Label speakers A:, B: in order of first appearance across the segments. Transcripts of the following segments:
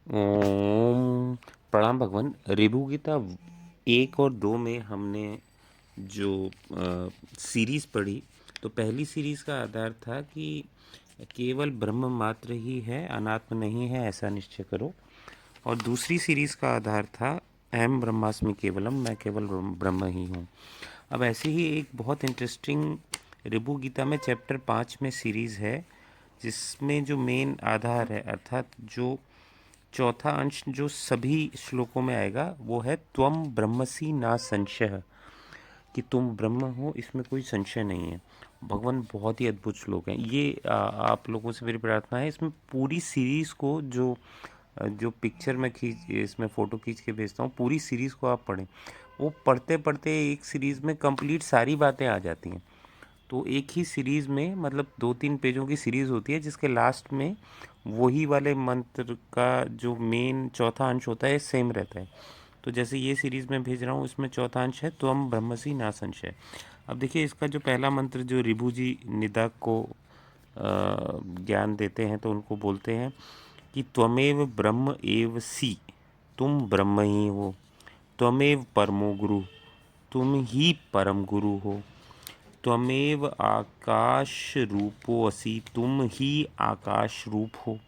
A: ओम प्रणाम भगवान। ऋभु गीता 1 और 2 में हमने जो सीरीज़ पढ़ी, तो पहली सीरीज़ का आधार था कि केवल ब्रह्म मात्र ही है, अनात्म नहीं है, ऐसा निश्चय करो। और दूसरी सीरीज़ का आधार था अहम ब्रह्मास्मि केवलम, मैं केवल ब्रह्म ही हूँ। अब ऐसे ही एक बहुत इंटरेस्टिंग ऋभु गीता में चैप्टर 5 में सीरीज़ है, जिसमें जो मेन आधार है, अर्थात जो चौथा अंश जो सभी श्लोकों में आएगा, वो है त्वम ब्रह्मसि ना संशय, कि तुम ब्रह्म हो, इसमें कोई संशय नहीं है। भगवान बहुत ही अद्भुत श्लोक हैं ये। आप लोगों से मेरी प्रार्थना है, इसमें पूरी सीरीज़ को जो पिक्चर में खींच, इसमें फ़ोटो खींच के भेजता हूँ, पूरी सीरीज़ को आप पढ़ें। वो पढ़ते पढ़ते एक सीरीज़ में कंप्लीट सारी बातें आ जाती हैं। तो एक ही सीरीज़ में, मतलब 2-3 पेजों की सीरीज़ होती है, जिसके लास्ट में वही वाले मंत्र का जो मेन चौथा अंश होता है सेम रहता है। तो जैसे ये सीरीज़ में भेज रहा हूँ, इसमें चौथा अंश है त्वम ब्रह्मसि ना संशय। अब देखिए, इसका जो पहला मंत्र जो ऋभु जी निदा को ज्ञान देते हैं, तो उनको बोलते हैं कि त्वमेव ब्रह्म एव सी, तुम ब्रह्म ही हो। त्वमेव परमो गुरु, तुम ही परम गुरु हो। त्वमेव आकाश रूपो असि, तुम ही आकाश रूप हो।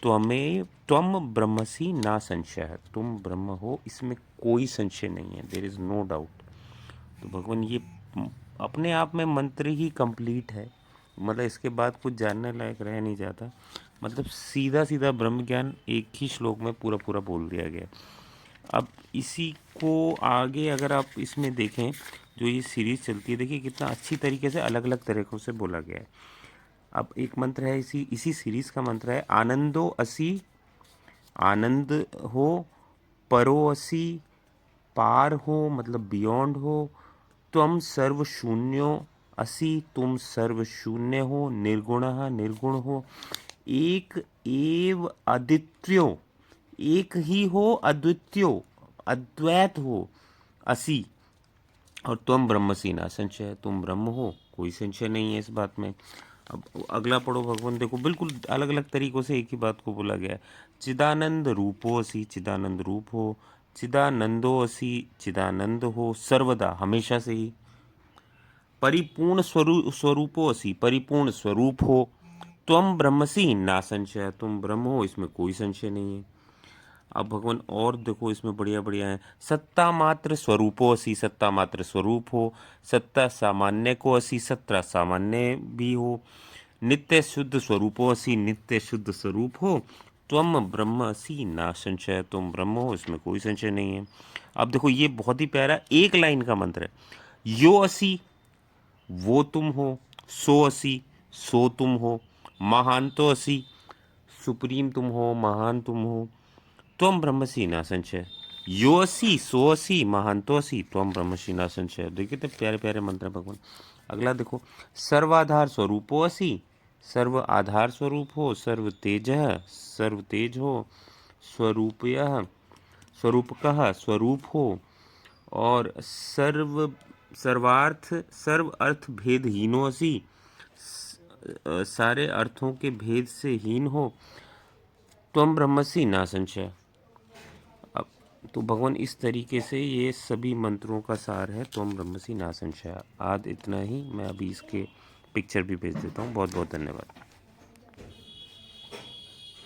A: त्वम ब्रह्मसि ना संशय, तुम ब्रह्म हो, इसमें कोई संशय नहीं है, देयर इज़ नो डाउट। तो भगवान ये अपने आप में मंत्र ही कंप्लीट है, मतलब इसके बाद कुछ जानने लायक रह नहीं जाता। मतलब सीधा सीधा ब्रह्म ज्ञान एक ही श्लोक में पूरा पूरा बोल दिया गया। अब इसी को आगे अगर आप इसमें देखें, जो ये सीरीज़ चलती है, देखिए कितना अच्छी तरीके से अलग अलग तरीक़ों से बोला गया है। अब एक मंत्र है, इसी सीरीज़ का मंत्र है, आनंदो असि, आनंद हो, परो असि, पार हो, मतलब बियॉन्ड हो। त्वम सर्व शून्यो असि, तुम सर्व शून्य हो। निर्गुणः, निर्गुण हो। एक एव अद्वितीयो, एक ही हो, अद्वितीयो, अद्वैत हो, असि। और तुम ब्रह्मसि ना संशय, तुम ब्रह्म हो, कोई संशय नहीं है इस बात में। अब अगला पढ़ो भगवान, देखो बिल्कुल अलग अलग तरीक़ों से एक ही बात को बोला गया है। चिदानंद रूपो असि, चिदानंद रूप हो। चिदानंदो असि, चिदानंद हो, सर्वदा, हमेशा से ही। परिपूर्ण स्वरूपो असि, परिपूर्ण स्वरूप हो। त्वम ब्रह्मसि ना संशय, तुम ब्रह्म हो, इसमें कोई संशय नहीं है। अब भगवान और देखो, इसमें बढ़िया बढ़िया है। सत्ता मात्र स्वरूपो असि, सत्ता मात्र स्वरूप हो। सत्ता सामान्य को असि, सत्ता सामान्य भी हो। नित्य शुद्ध स्वरूपो असि, नित्य शुद्ध स्वरूप हो। त्वम ब्रह्म असि ना संशय, तुम ब्रह्म हो, इसमें कोई संशय नहीं है। अब देखो, ये बहुत ही प्यारा एक लाइन का मंत्र है। यो असि, वो तुम हो। सो असि, सो तुम हो। महान तो असि, सुप्रीम तुम हो, महान तुम हो। त्वम ब्रह्मसि ना संशय, यो असि, सो असि, महान तो असि, त्वम ब्रह्मसि ना संशय। देखिए तो प्यारे प्यारे मंत्र है भगवान। अगला देखो, सर्वाधार स्वरूपो असि, सर्व आधार स्वरूप हो। सर्व तेज, सर्व तेज हो। स्वरूपयः, स्वरूपकः, स्वरूप हो। और सर्वार्थ, सर्व अर्थ भेदहीनो असि, सारे अर्थों के भेद से हीन हो। त्वम ब्रह्मसि ना संशय। अब तो भगवान इस तरीके से ये सभी मंत्रों का सार है, त्वम ब्रह्मसि ना संशय। आज इतना ही, मैं अभी इसके पिक्चर भी भेज देता हूँ। बहुत बहुत धन्यवाद।